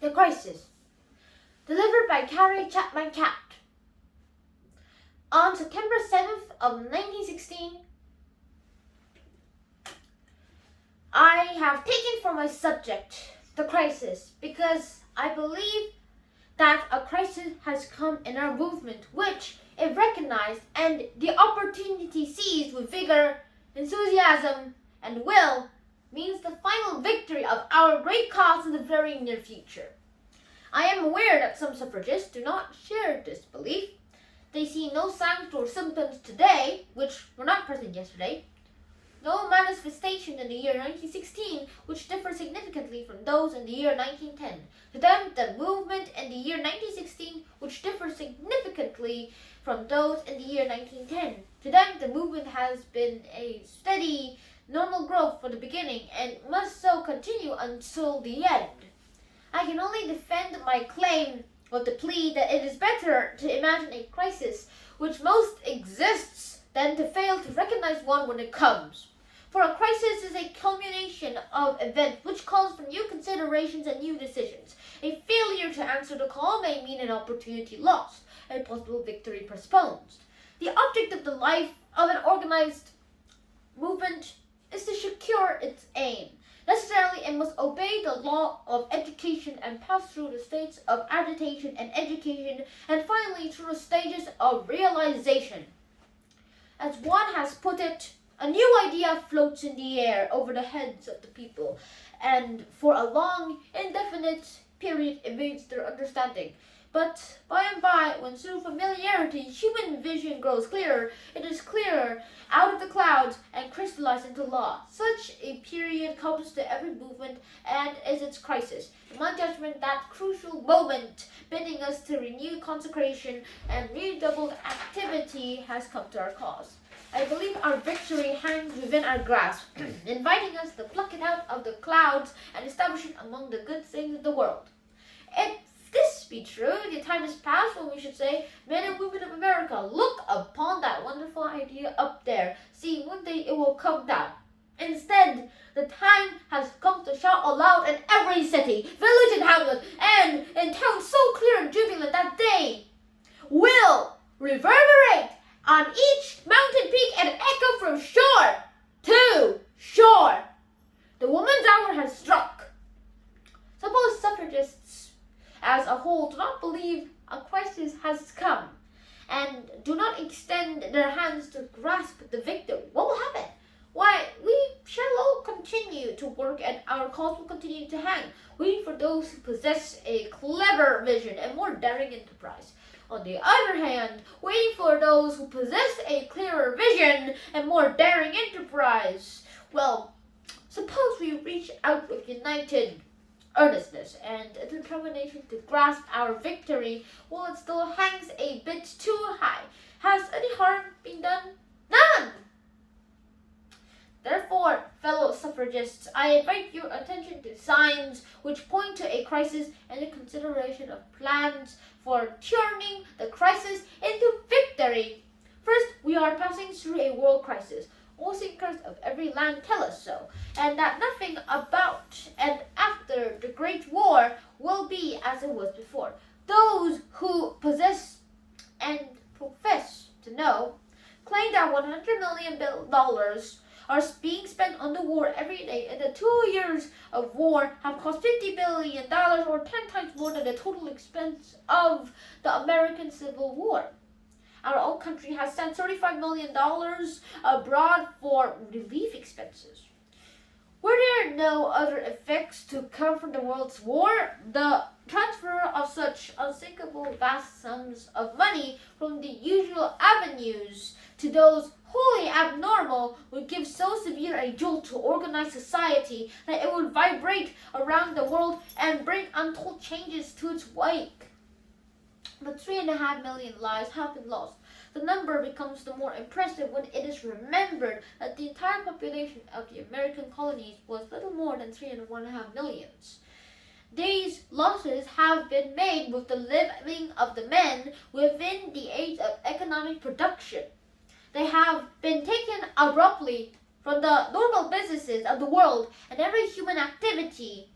The Crisis, delivered by Carrie, Chapman, Catt. On September 7th of 1916, I have taken for my subject the crisis because I believe that a crisis has come in our movement, which, if recognized and the opportunity seized with vigor, enthusiasm, and will, means the final victory of our great cause in the very near future. I am aware that some suffragists do not share this belief. They see no signs or symptoms today, which were not present yesterday, no manifestation in the year 1916 which differ significantly from those in the year 1910. To them, the movement in the year 1916 which differs significantly from those in the year 1910. To them, the movement has been a steady, normal growth for the beginning and must so continue until the end. I can only defend my claim with the plea that it is better to imagine a crisis which most exists than to fail to recognize one when it comes. For a crisis is a culmination of events which calls for new considerations and new decisions. A failure to answer the call may mean an opportunity lost, a possible victory postponed. The object of the life of an organized movement is to secure its aim. Necessarily, it must obey the law of education and pass through the states of agitation and education, and finally through the stages of realization. As one has put it, a new idea floats in the air over the heads of the people, and for a long, indefinite period evades their understanding. But by and by, when through familiarity human vision grows clearer, it is clearer out of the clouds and crystallized into law. Such a period comes to every movement and is its crisis. In my judgment, that crucial moment bidding us to renewed consecration and redoubled activity has come to our cause. I believe our victory hangs within our grasp, inviting us to pluck it out of the clouds and establish it among the good things of the world. If this be true, the time is past when we should say, men and women of America, look upon that wonderful idea up there. See, one day it will come down. Instead, the time has come to shout aloud in every city, village and hamlet, and in towns so clear and jubilant that they will reverberate on each mountain peak and echo from shore to shore. The woman's hour has struck. Suppose suffragists as a whole do not believe a crisis has come and do not extend their hands to grasp the victory. What will happen? Why, we shall all continue to work and our cause will continue to hang, waiting for those who possess a clever vision and more daring enterprise. On the other hand, waiting for those who possess a clearer vision and more daring enterprise. Well, suppose we reach out with united earnestness and a determination to grasp our victory while it still hangs a bit too high. Has any harm been done? None! Therefore, fellow suffragists, I invite your attention to signs which point to a crisis and the consideration of plans for turning the crisis into victory. First, we are passing through a world crisis. All thinkers of every land tell us so, and that nothing about and after the Great War will be as it was before. Those who possess and profess to know claim that $100 million are being spent on the war every day, and the 2 years of war have cost $50 billion, or 10 times more than the total expense of the American Civil War. Our own country has sent $35 million abroad for relief expenses. Were there no other effects to come from the world's war? The transfer of such unthinkable vast sums of money from the usual avenues to those wholly abnormal would give so severe a jolt to organized society that it would vibrate around the world and bring untold changes to its wake. But 3.5 million lives have been lost. The number becomes the more impressive when it is remembered that the entire population of the American colonies was little more than 3.5 million. These losses have been made with the living of the men within the age of economic production. They have been taken abruptly from the normal businesses of the world and every human activity,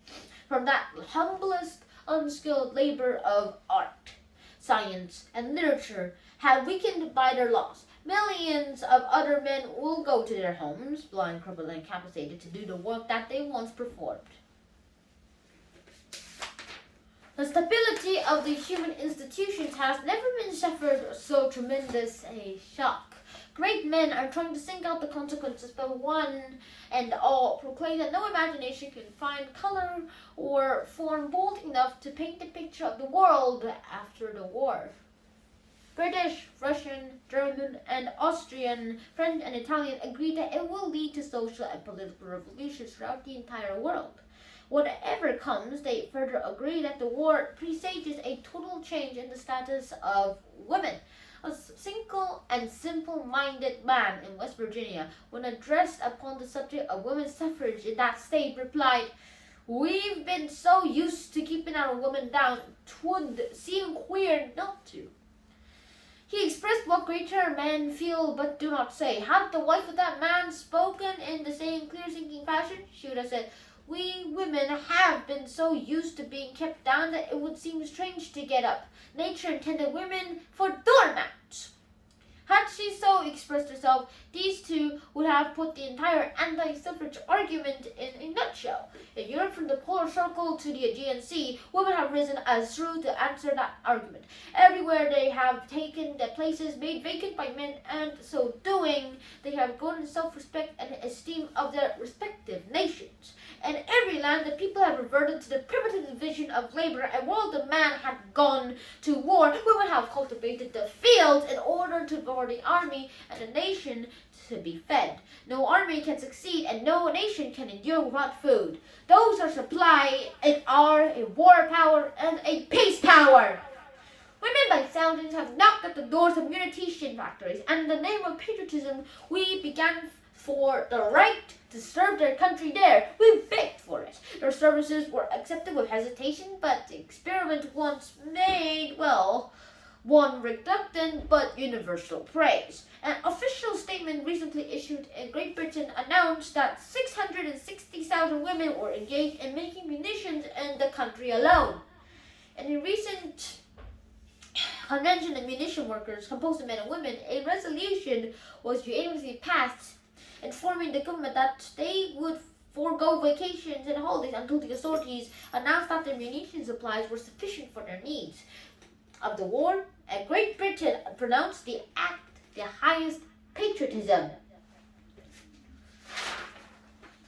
from that humblest unskilled labor of art, science, and literature have weakened by their loss. Millions of other men will go to their homes, blind, crippled, and incapacitated, to do the work that they once performed. The stability of the human institutions has never been suffered so tremendous a shock. Great men are trying to sink out the consequences, but one and all proclaim that no imagination can find color or form bold enough to paint the picture of the world after the war. British, Russian, German, and Austrian, French, and Italian agree that it will lead to social and political revolutions throughout the entire world. Whatever comes, they further agree that the war presages a total change in the status of women. A single and simple-minded man in West Virginia, when addressed upon the subject of women's suffrage in that state, replied, "We've been so used to keeping our women down, 'twould seem queer not to." He expressed what greater men feel but do not say. Had the wife of that man spoken in the same clear-thinking fashion, she would have said, "We women have been so used to being kept down that it would seem strange to get up. Nature intended women for doormats." Had she so expressed herself, these two would have put the entire anti-suffrage argument in a nutshell. In Europe, from the polar circle to the Aegean Sea, women have risen as true to answer that argument. Everywhere they have taken the places made vacant by men, and so doing, they have grown in self-respect and esteem of their respective nations. In every land, the people have reverted to the primitive division of labor, and while the man had gone to war, women have cultivated the field in order to guard the army and the nation to be fed. No army can succeed, and no nation can endure without food. Those are supply and are a war power and a peace power. Women by thousands have knocked at the doors of munition factories, and in the name of patriotism, we began for the right to serve their country there. We begged for it. Their services were accepted with hesitation, but the experiment once made, well, won reluctant but universal praise. An official statement recently issued in Great Britain announced that 660,000 women were engaged in making munitions in the country alone. In a recent convention of munition workers, composed of men and women, a resolution was unanimously passed informing the government that they would forego vacations and holidays until the authorities announced that their munition supplies were sufficient for their needs of the war, and Great Britain pronounced the act the highest patriotism.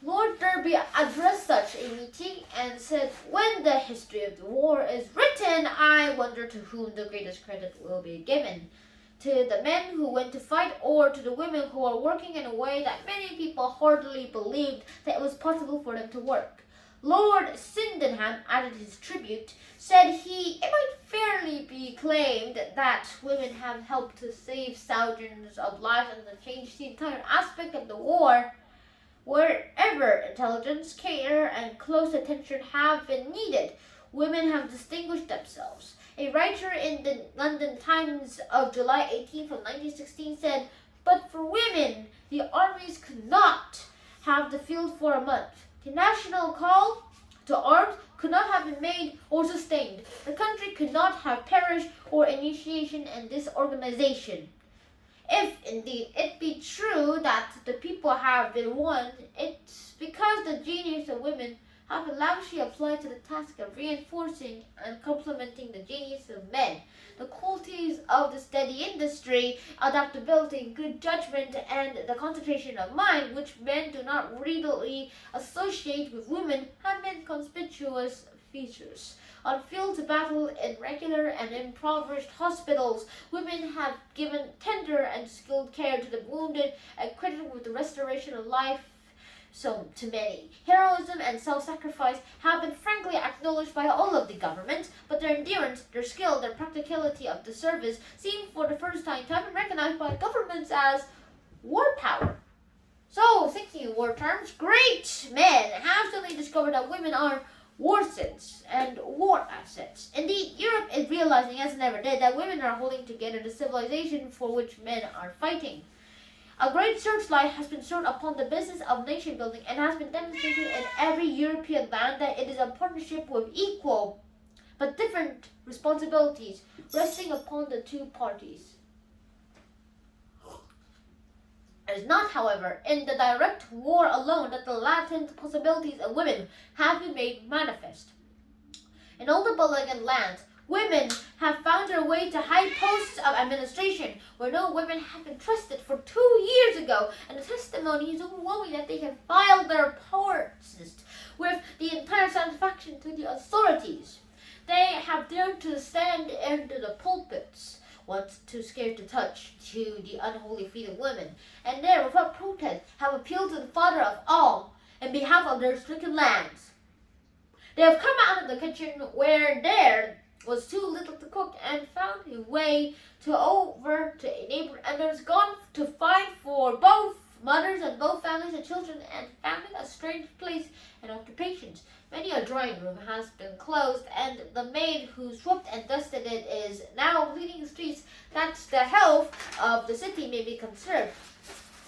Lord Derby addressed such a meeting and said, "When the history of the war is written, I wonder to whom the greatest credit will be given. To the men who went to fight, or to the women who are working in a way that many people hardly believed that it was possible for them to work." Lord Sydenham added his tribute, said it might fairly be claimed that women have helped to save thousands of lives and to change the entire aspect of the war. Wherever intelligence, care, and close attention have been needed, women have distinguished themselves. A writer in the London Times of July 18th of 1916 said, "But for women, the armies could not have the field for a month. The national call to arms could not have been made or sustained. The country could not have perished or initiation in disorganization." If indeed it be true that the people have been won, it's because the genius of women have been lavishly applied to the task of reinforcing and complementing the genius of men. The qualities of the steady industry, adaptability, good judgment, and the concentration of mind, which men do not readily associate with women, have been conspicuous features. On fields of battle, in regular and impoverished hospitals, women have given tender and skilled care to the wounded and credited with the restoration of life to many. Heroism and self-sacrifice have been frankly acknowledged by all of the governments, but their endurance, their skill, their practicality of the service seem for the first time to have been recognized by governments as war power. So, thinking in war terms, great men have suddenly discovered that women are war sins and war assets. Indeed, Europe is realizing, as it never did, that women are holding together the civilization for which men are fighting. A great searchlight has been shone upon the business of nation building and has been demonstrated in every European land that it is a partnership with equal but different responsibilities resting upon the two parties. It is not, however, in the direct war alone that the latent possibilities of women have been made manifest. In all the Balogan lands, women have found their way to high posts of administration where no women have been trusted for 2 years ago, and the testimony is overwhelming that they have filed their reports with the entire satisfaction to the authorities. They have dared to stand into the pulpits, once too scared to touch to the unholy feet of women, and there, without protest, have appealed to the Father of all in behalf of their stricken lands. They have come out of the kitchen where there was too little to cook and found a way to over to a neighbor, and there's gone to find for both mothers and both families and children and family a strange place and occupations. Many a drawing room has been closed, and the maid who swept and dusted it is now cleaning the streets, that the health of the city may be conserved.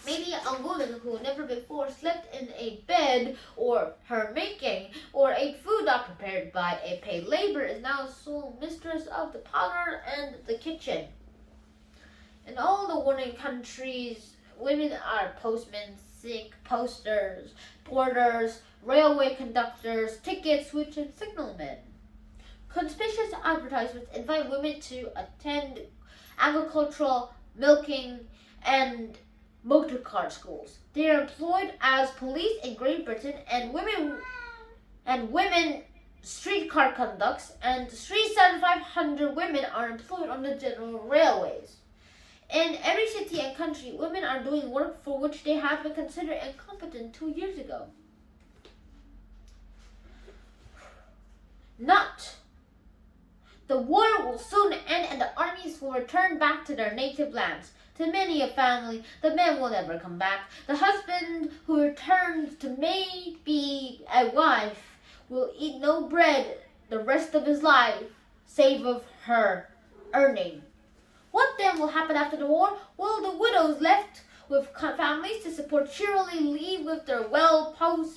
Maybe a woman who never before slept in a bed or her making or ate food not prepared by a paid labor is now sole mistress of the parlor and the kitchen. In all the warring countries, women are postmen, sick posters, porters, railway conductors, ticket switch, and signalmen. Conspicuous advertisements invite women to attend agricultural, milking, and motor car schools. They are employed as police in Great Britain, and women streetcar conducts, and 3,500 women are employed on the general railways. In every city and country, women are doing work for which they have been considered incompetent 2 years ago. Not. The war will soon end and the armies will return back to their native lands. To many a family, the men will never come back. The husband who returns to maybe a wife will eat no bread the rest of his life, save of her earning. What then will happen after the war? Will the widows left with families to support cheerily leave with their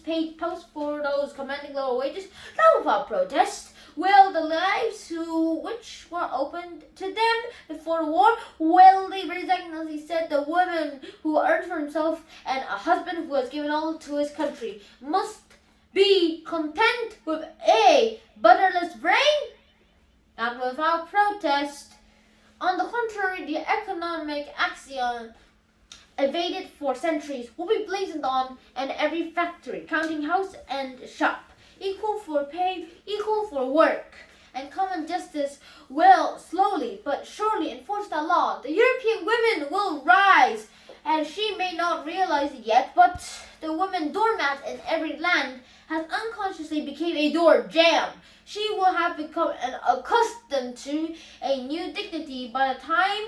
paid posts for those commanding lower wages? Not without protest. Will the lives which were opened to them before the war, will they resign, as he said, the woman who earned for himself and a husband who has given all to his country must be content with a butterless brain? Not without protest. On the contrary, the economic axiom evaded for centuries will be blazoned on in every factory, counting house and shop. Equal for pay, equal for work, and common justice will slowly but surely enforce the law. The European women will rise, and she may not realize it yet, but the woman doormat in every land has unconsciously become a door jamb. She will have become accustomed to a new dignity by the time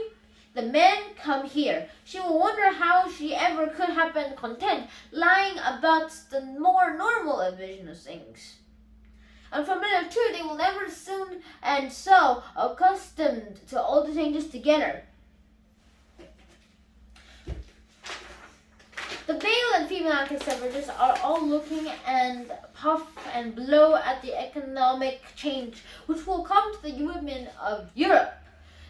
the men come here. She will wonder how she ever could have been content lying about the more normal vision of things. Unfamiliar too, they will never soon and so accustomed to all the changes together. The male and female anti-suffragists are all looking and puff and blow at the economic change which will come to the women of Europe.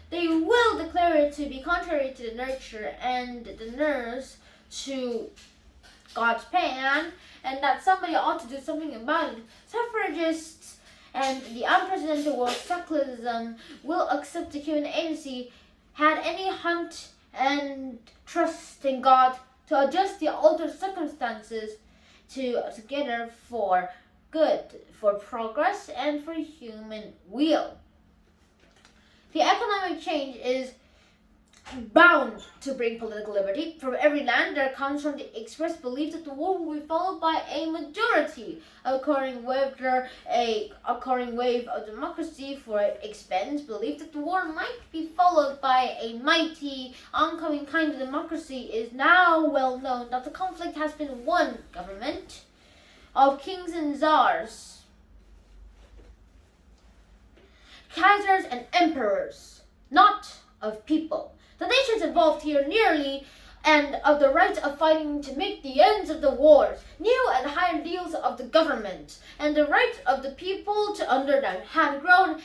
They will declare it to be contrary to the nurture and the nurse to God's plan, and that somebody ought to do something about it. Suffragists and the unprecedented world secularism will accept the human agency had any hunt and trust in God to adjust the altered circumstances together for good, for progress, and for human weal. The economic change is bound to bring political liberty. From every land there comes from the expressed belief that the war will be followed by a majority, occurring wave of democracy, for it expands belief that the war might be followed by a mighty oncoming kind of democracy. Is now well known that the conflict has been one government of kings and czars, kaisers and emperors, not of people. The nations involved here nearly and of the right of fighting to make the ends of the wars, new and higher ideals of the government, and the right of the people to understand had grown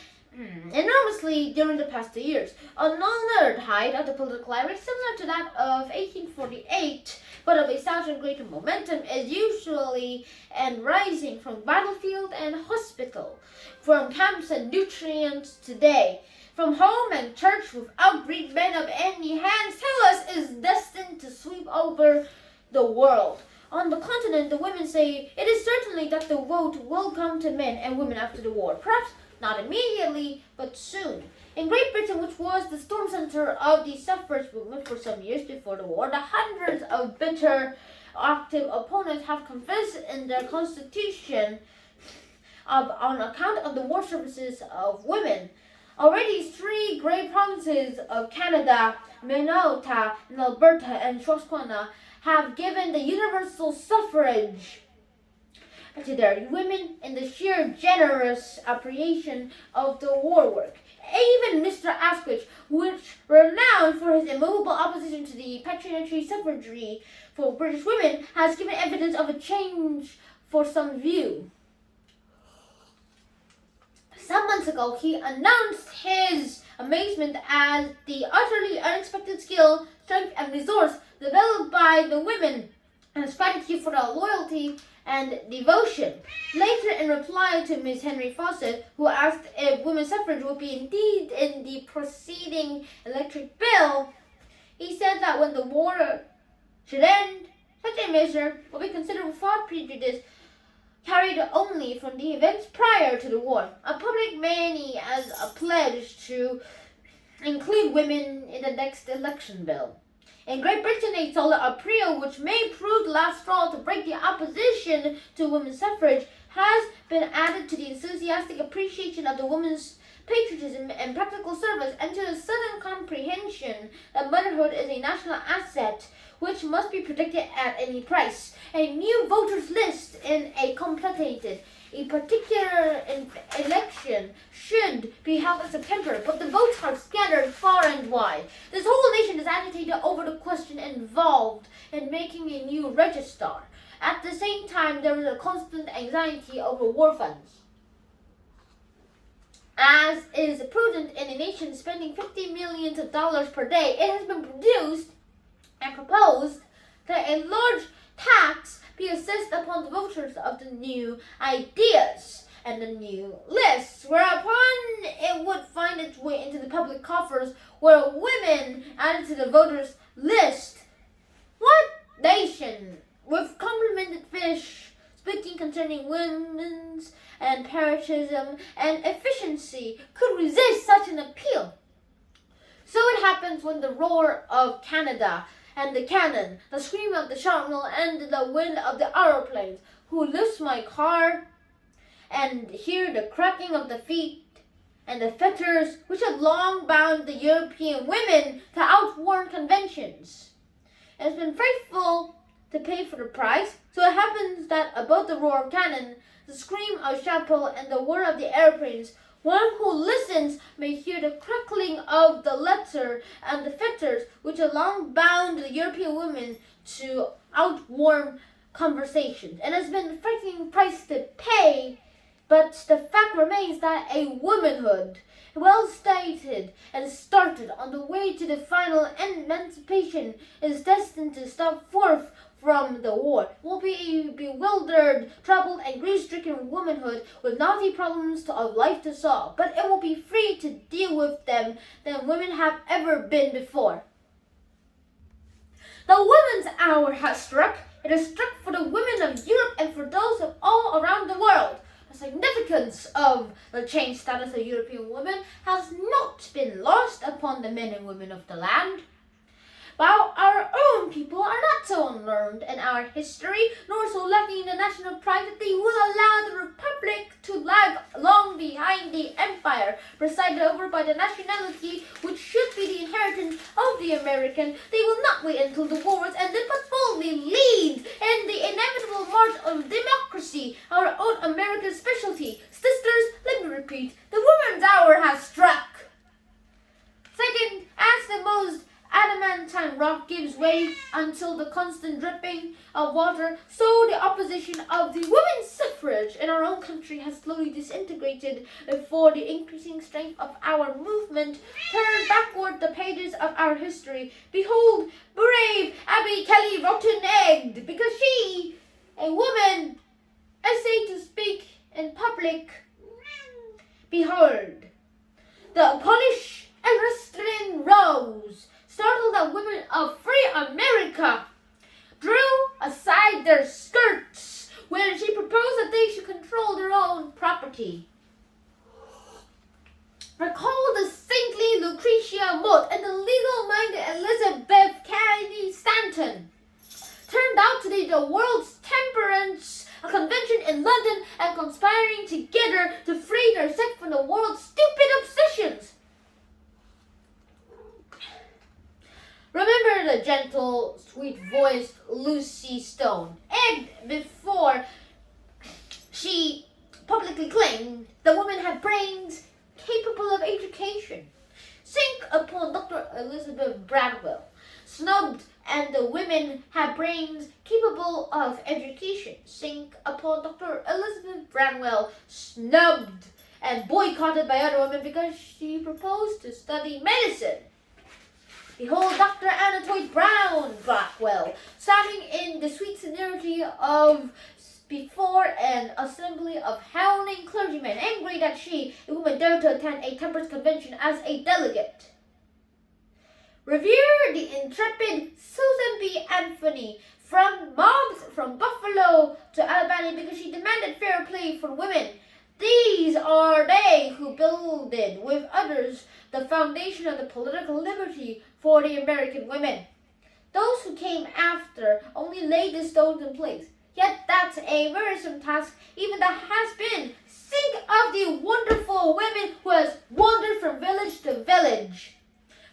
enormously during the past 2 years. Another height of the political climate, similar to that of 1848, but of a thousand greater momentum, is usually and rising from battlefield and hospital, from camps and nutrients today, from home and church, without great men of any hands, tell us, is destined to sweep over the world. On the continent, the women say it is certainly that the vote will come to men and women after the war. Perhaps not immediately, but soon. In Great Britain, which was the storm center of the suffrage movement for some years before the war, the hundreds of bitter, active opponents have confessed in their constitution on account of the war services of women. Already 3 great provinces of Canada, Manitoba, and Alberta, and Saskatchewan have given the universal suffrage to their women in the sheer generous appreciation of the war work. Even Mr. Asquith, which renowned for his immovable opposition to the patriarchal suffrage for British women, has given evidence of a change for some view. Some months ago, he announced his amazement at the utterly unexpected skill, strength, and resource developed by the women, and his gratitude for their loyalty and devotion. Later, in reply to Miss Henry Fawcett, who asked if women's suffrage would be indeed in the preceding electric bill, he said that when the war should end, such a measure will be considered without prejudice, carried only from the events prior to the war. A public many as a pledge to include women in the next election bill. In Great Britain, a solid appeal, which may prove the last straw to break the opposition to women's suffrage, has been added to the enthusiastic appreciation of the woman's patriotism and practical service, and to the sudden comprehension that motherhood is a national asset which must be protected at any price. A new voters list in a completed a particular election should be held in September, but the votes are scattered far and wide. This whole nation is agitated over the question involved in making a new register. At the same time, there is a constant anxiety over war funds. As is prudent in a nation spending $50 million per day, it has been produced and proposed that a large tax be assessed upon the voters of the new ideas and the new lists, whereupon it would find its way into the public coffers, where women added to the voters list. What nation, with complimented fish, speaking concerning women's and patriotism and efficiency, could resist such an appeal? So it happens when the roar of Canada and the cannon, the scream of the shrapnel, and the wind of the aeroplanes, who lifts my car, and hear the cracking of the feet, and the fetters which have long bound the European women to outworn conventions. It has been faithful to pay for the price, so it happens that above the roar of cannon, the scream of shrapnel, and the whir of the aeroplanes, one who listens may hear the crackling of the letter and the fetters which have long bound the European women to outwarm conversations. It has been a frightening price to pay, but the fact remains that a womanhood, well stated and started on the way to the final emancipation, is destined to stop forth from the war. Will be a bewildered, troubled, and grief-stricken womanhood with knotty problems of life to solve, but it will be free to deal with them than women have ever been before. The women's hour has struck. It is struck for the women of Europe and for those of all around the world. The significance of the changed status of European women has not been lost upon the men and women of the land. While our own people are not so unlearned in our history, nor so lacking in the national pride that they will allow the Republic to lag long behind the Empire, presided over by the nationality which should be the inheritance of the American, they will not wait until the war is ended, but boldly lead in the inevitable march of democracy, our own American specialty. Sisters, let me repeat, the woman's hour has struck. Second, as the most adamantine rock gives way until the constant dripping of water, so the opposition of the women's suffrage in our own country has slowly disintegrated before the increasing strength of our movement turned backward the pages of our history. Behold, brave Abby Kelly rotten-egged, because she, a woman, essayed to speak in public. Behold, the Polish arresting rose startled the women of free America, drew aside their skirts when she proposed that they should control their own property. Recall the saintly Lucretia Mott and the legal-minded Elizabeth Cady Stanton. Turned out to be the world's temperance convention in London and conspiring together to free their sex from the world's stupid obsessions. Remember the gentle, sweet-voiced Lucy Stone, egged before she publicly claimed the woman had brains capable of education. Sink upon Dr. Elizabeth Bradwell, snubbed, and the women had brains capable of education. Sink upon Dr. Elizabeth Bradwell, snubbed and boycotted by other women because she proposed to study medicine. Behold Dr. Anatoly Brown Blackwell, standing in the sweet serenity of before an assembly of howling clergymen, angry that she, a woman, dared to attend a temperance convention as a delegate. Revere the intrepid Susan B. Anthony from mobs from Buffalo to Alabama because she demanded fair play for women. These are they who builded with others the foundation of the political liberty for the American women. Those who came after only laid the stones in place. Yet that's a wearisome task, even that has been. Think of the wonderful women who has wandered from village to village,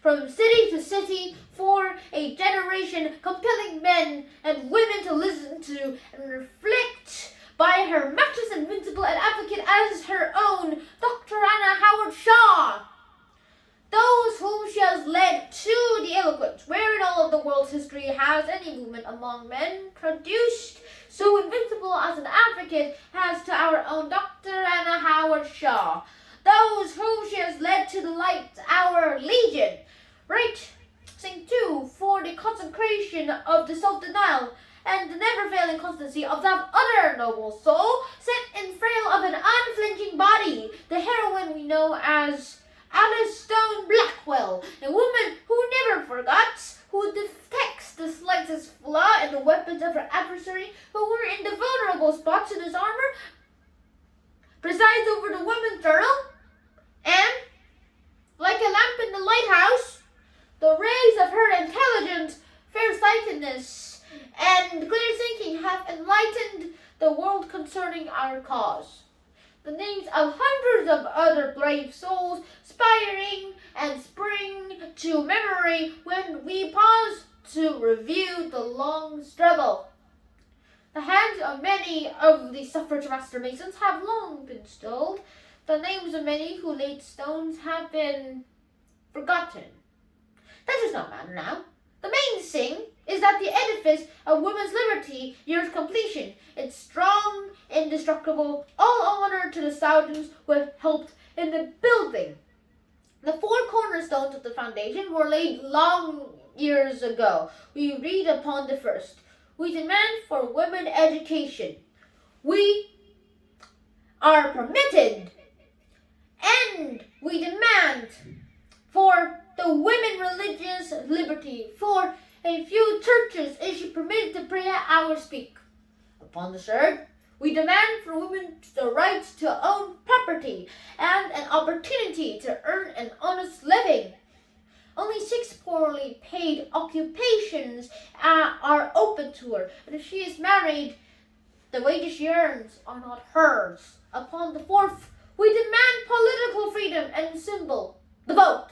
from city to city, for a generation, compelling men and women to listen to and reflect by her matchless, invincible, and advocate as her own Dr. Anna Howard Shaw. Those whom she has led to the eloquent, where in all of the world's history has any movement among men produced so invincible as an advocate as to our own Dr. Anna Howard Shaw. Those whom she has led to the light, our legion. Right, sing too for the consecration of the self-denial and the never-failing constancy of that other noble soul, set in frail of an unflinching body, the heroine we know as Alice Stone Blackwell, a woman who never forgets, who detects the slightest flaw in the weapons of her adversary, who were in the vulnerable spots in his armor, presides over the women's journal, and, like a lamp in the lighthouse, the rays of her intelligent, fair-sightedness, and clear thinking have enlightened the world concerning our cause. The names of hundreds of other brave souls spiring and spring to memory when we pause to review the long struggle. The hands of many of the suffrage master masons have long been stilled. The names of many who laid stones have been forgotten. That does not matter now. The main thing is that the edifice of women's liberty nears completion. It's strong, indestructible, all honor to the thousands who have helped in the building. The four cornerstones of the foundation were laid long years ago. We read upon the first. We demand for women education. We are permitted, and we demand for the women religious liberty. For a few churches is she permitted to pray at hours speak. Upon the third, we demand for women the right to own property and an opportunity to earn an honest living. Only 6 poorly paid occupations are open to her, and if she is married, the wages she earns are not hers. Upon the fourth, we demand political freedom and symbol, the vote.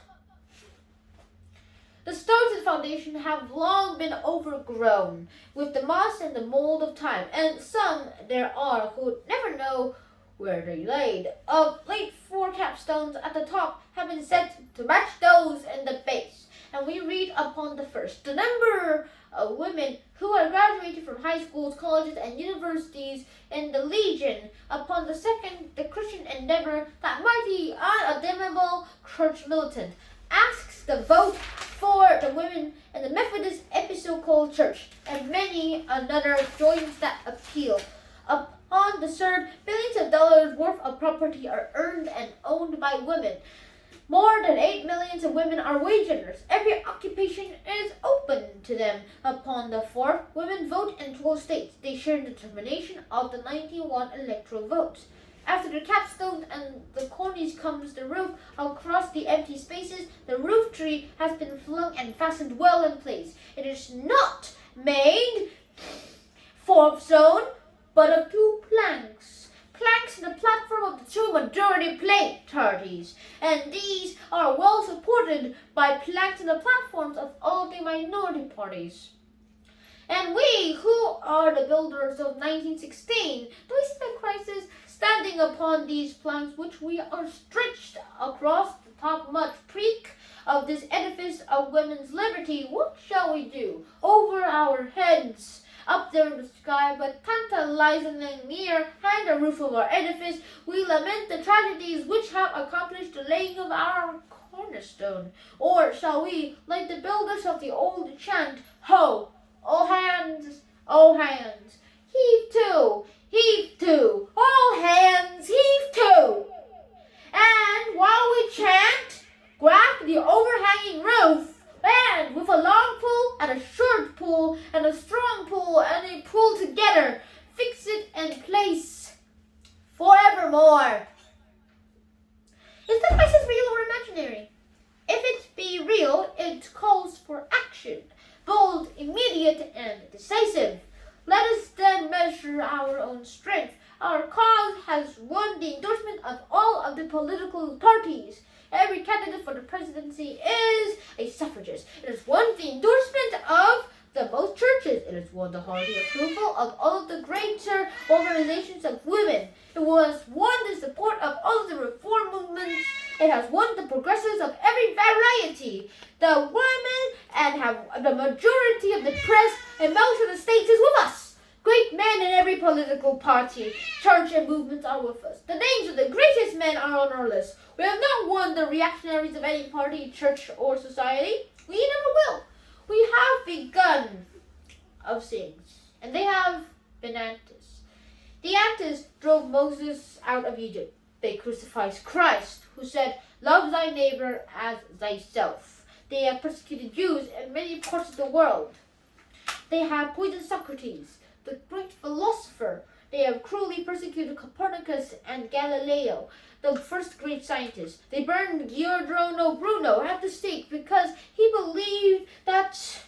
The stones of the foundation have long been overgrown with the moss and the mold of time, and some there are who never know where they laid. Of late, 4 capstones at the top have been set to match those in the base, and we read upon upon the first. The number of women who are graduated from high schools, colleges, and universities in the Legion. Upon the second, the Christian endeavor, that mighty, unadmirable church militant asks the vote for the women in the Methodist Episcopal Church, and many another joins that appeal. Upon the third, billions of dollars worth of property are earned and owned by women. More than 8 million of women are wage earners. Every occupation is open to them. Upon the fourth, women vote in 12 states. They share in the determination of the 91 electoral votes. After the capstone and the cornice comes the roof. Across the empty spaces, the roof tree has been flung and fastened well in place. It is not made of stone, but of 2 planks. Planks in the platform of the 2 majority parties, and these are well supported by planks in the platforms of all the minority parties. And we, who are the builders of 1916, do we see the crisis standing upon these planks which we are stretched across the topmost peak of this edifice of women's liberty? What shall we do? Over our heads, up there in the sky, but tantalizingly near hand the roof of our edifice, we lament the tragedies which have accomplished the laying of our cornerstone. Or shall we, like the builders of the old, chant, Ho! All hands, heave to, all hands, heave to. And while we chant, grab the overhanging roof, and with a long pull and a short pull and a strong pull and a pull together, fix it in place forevermore. Is the crisis real or imaginary? If it be real, it calls for action, bold, immediate, and decisive. Let us then measure our own strength. Our cause has won the endorsement of all of the political parties. Every candidate for the presidency is a suffragist. It has won the endorsement of the most churches. It has won the hearty approval of all of the greater organizations of women. It has won the support of all of the reform movements. It has won the progressives of every variety. The women and have the majority of the press and most of the states is with us. Great men in every political party, church, and movements are with us. The names of the greatest men are on our list. We have not won the reactionaries of any party, church, or society. We never will. We have begun of things, and they have been antis. The antis drove Moses out of Egypt. They crucified Christ, who said, Love thy neighbor as thyself. They have persecuted Jews in many parts of the world. They have poisoned Socrates, the great philosopher. They have cruelly persecuted Copernicus and Galileo, the first great scientists. They burned Giordano Bruno at the stake because he believed that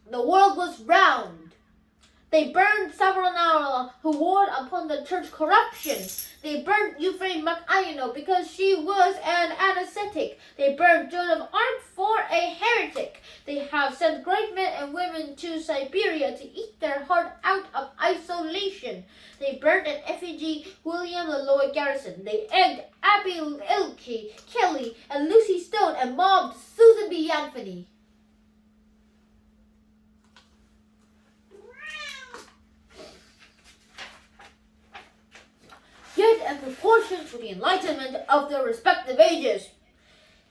the world was round. They burned Savonarola, who warned upon the church corruption. They burned Euphrates Macayano because she was an anesthetic. They burned Joan of Arc for a heretic. They have sent great men and women to Siberia to eat their heart out of isolation. They burned in effigy William Lloyd Garrison. They egged Abby Ilke, Kelly, and Lucy Stone and mobbed Susan B. Anthony. Yet in proportion to the enlightenment of their respective ages,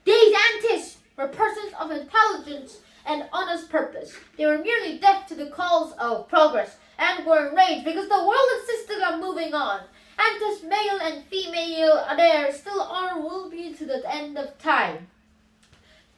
these antis were persons of intelligence and honest purpose. They were merely deaf to the calls of progress and were enraged because the world insisted on moving on. Antis, male and female, there still are, will be to the end of time.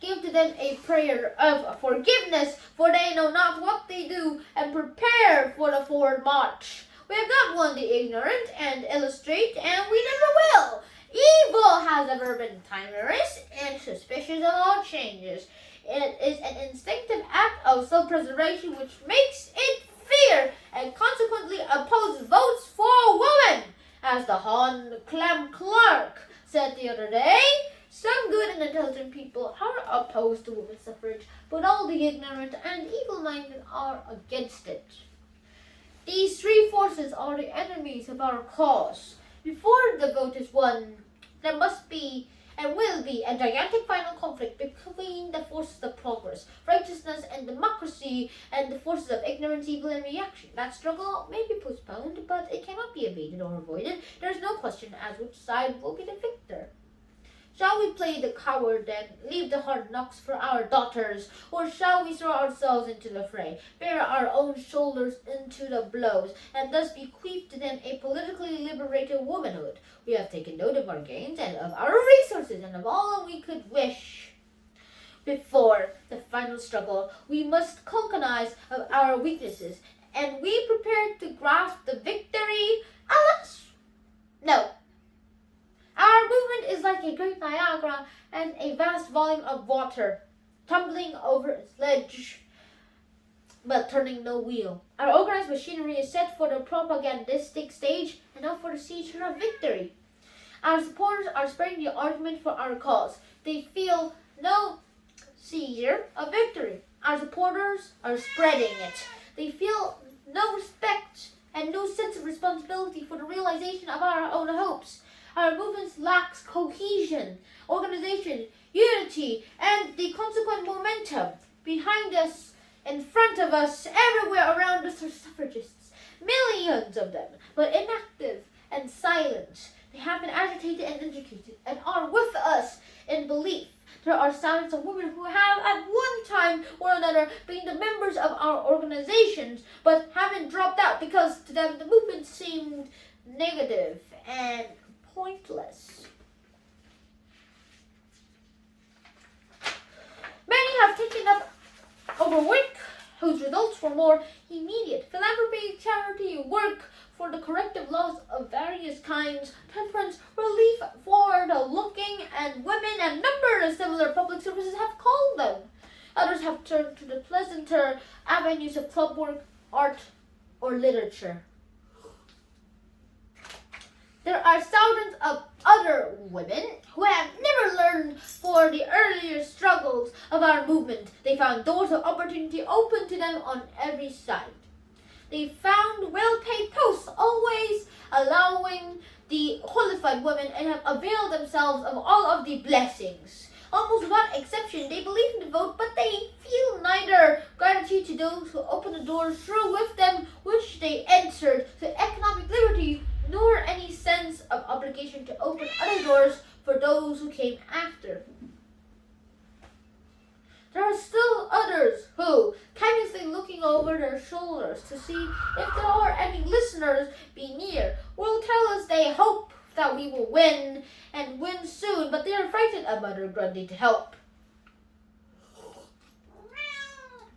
Give to them a prayer of forgiveness, for they know not what they do, and prepare for the forward march. We have not won the ignorant and illustrate, and we never will. Evil has ever been timorous and suspicious of all changes. It is an instinctive act of self-preservation which makes it fear and consequently oppose votes for women. As the Hon Clem Clark said the other day, some good and intelligent people are opposed to women's suffrage, but all the ignorant and evil-minded are against it. These 3 forces are the enemies of our cause. Before the vote is won, there must be and will be a gigantic final conflict between the forces of progress, righteousness, and democracy, and the forces of ignorance, evil, and reaction. That struggle may be postponed, but it cannot be evaded or avoided. There is no question as which side will be the victor. Shall we play the coward and leave the hard knocks for our daughters, or shall we throw ourselves into the fray, bear our own shoulders into the blows, and thus bequeath to them a politically liberated womanhood? We have taken note of our gains and of our resources and of all we could wish. Before the final struggle, we must cognize of our weaknesses, and we prepare to grasp the victory. Alas, no. Our movement is like a great Niagara and a vast volume of water, tumbling over its ledge, but turning no wheel. Our organized machinery is set for the propagandistic stage and not for the seizure of victory. Our supporters are spreading the argument for our cause. They feel no seizure of victory. Our supporters are spreading it. They feel no respect and no sense of responsibility for the realization of our own hopes. Our movement lacks cohesion, organization, unity, and the consequent momentum. Behind us, in front of us, everywhere around us are suffragists, millions of them, but inactive and silent. They have been agitated and educated and are with us in belief. There are thousands of women who have at one time or another been the members of our organizations, but haven't dropped out because to them the movement seemed negative and pointless. Many have taken up over work whose results were more immediate. Philanthropy, charity, work for the corrective laws of various kinds, temperance, relief for the looking and women, and numerous similar public services have called them. Others have turned to the pleasanter avenues of club work, art, or literature. There are thousands of other women who have never learned for the earlier struggles of our movement. They found doors of opportunity open to them on every side. They found well-paid posts, always allowing the qualified women, and have availed themselves of all of the blessings. Almost without exception, they believe in the vote, but they feel neither gratitude to those who opened the doors through with them which they entered to economic liberty, nor any sense of obligation to open other doors for those who came after. There are still others who, carelessly looking over their shoulders to see if there are any listeners be near, will tell us they hope that we will win and win soon, but they are frightened of Mother Grundy to help.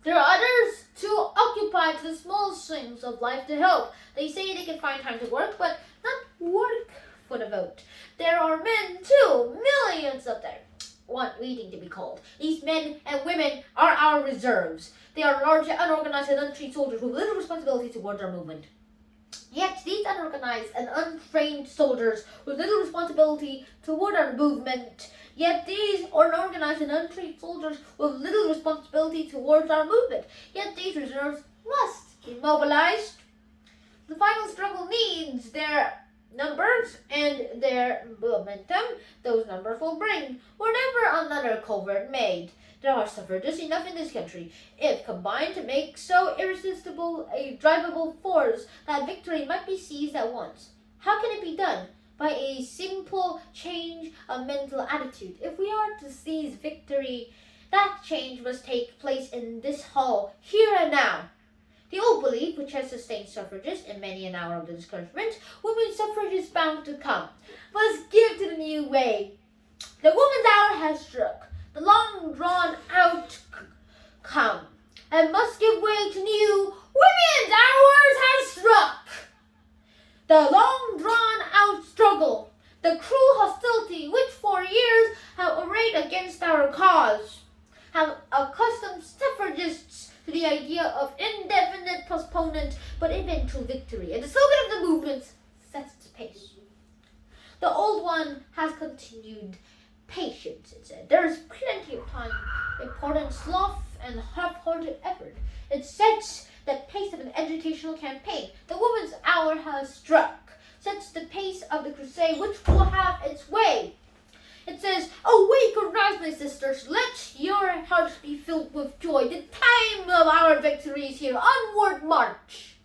There are others too occupied to the small things of life to help. They say they can find time to work, but not work for the vote. There are men too, millions of them, waiting to be called. These men and women are our reserves. They are largely unorganized and untrained soldiers with little responsibility towards our movement. Yet these unorganized and untrained soldiers with little responsibility toward our movement, yet these unorganized and untrained soldiers with little responsibility towards our movement, yet these reserves must be mobilized. The final struggle needs their numbers and their momentum. Those numbers will bring whenever another culvert made. There are suffragists enough in this country, if combined, to make so irresistible a drivable force that victory might be seized at once. How can it be done? By a simple change of mental attitude. If we are to seize victory, that change must take place in this hall, here and now. The old belief, which has sustained suffragists in many an hour of discouragement, women's suffrage is bound to come, must give to the new way. The woman's hour has struck. The long drawn out come, and must give way to new women's hours has struck. The long drawn out struggle, the cruel hostility which for years have arrayed against our cause, have accustomed suffragists to the idea of indefinite postponement but eventual victory, and the slogan of the movement sets its pace. The old one has continued. Patience, it said. There is plenty of time, important sloth, and half-hearted effort. It sets the pace of an educational campaign. The woman's hour has struck, sets the pace of the crusade which will have its way. It says, "Awake, arise, my sisters, let your hearts be filled with joy. The time of our victory is here. Onward march."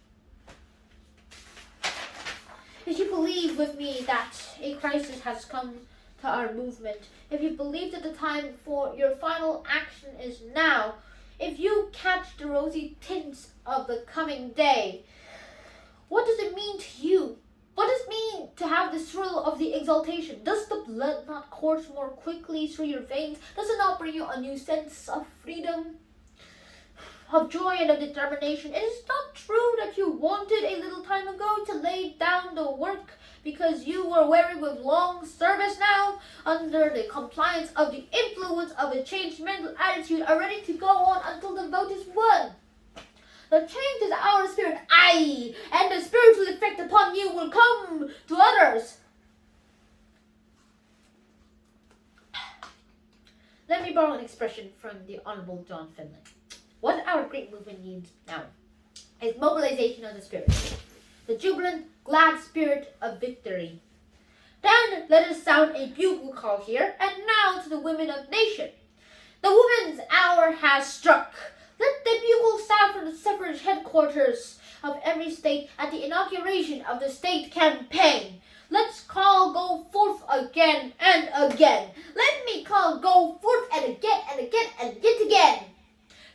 If you believe with me that a crisis has come to our movement, if you believe that the time for your final action is now, if you catch the rosy tints of the coming day, what does it mean to you? What does it mean to have the thrill of the exaltation? Does the blood not course more quickly through your veins? Does it not bring you a new sense of freedom, of joy, and of determination? It is not true that you wanted a little time ago to lay down the work because you were weary with long service now, under the compliance of the influence of a changed mental attitude, are ready to go on until the vote is won. The change is our spirit, aye, and the spiritual effect upon you will come to others. Let me borrow an expression from the Honorable John Finlay. What our great movement needs now is mobilization of the spirit, the jubilant, glad spirit of victory. Then let us sound a bugle call here, and now to the women of nation. The women's hour has struck. Let the bugle sound from the suffrage headquarters of every state at the inauguration of the state campaign. Let's call go forth again and again. Let me call go forth and again and again and yet again.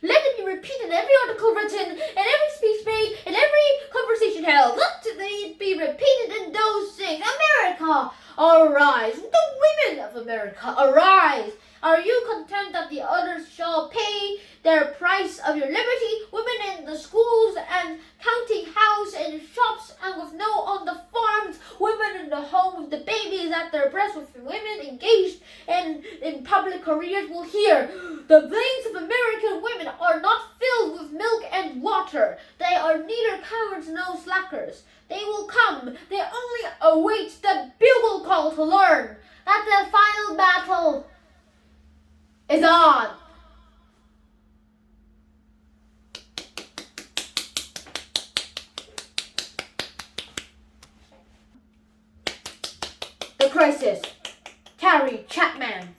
Let it be repeated in every article written, in every speech made, in every conversation held. Let it be repeated in those things. America, arise. The women of America, arise. Are you content that the others shall pay their price of your liberty? Women in the schools and counting house and shops and with no on the farms. Women in the home with the babies at their breasts. With women engaged in public careers will hear. The veins of American women are not filled with milk and water. They are neither cowards nor slackers. They will come. They only await the bugle call to learn that the final battle is on. The crisis. Carrie, Chapman.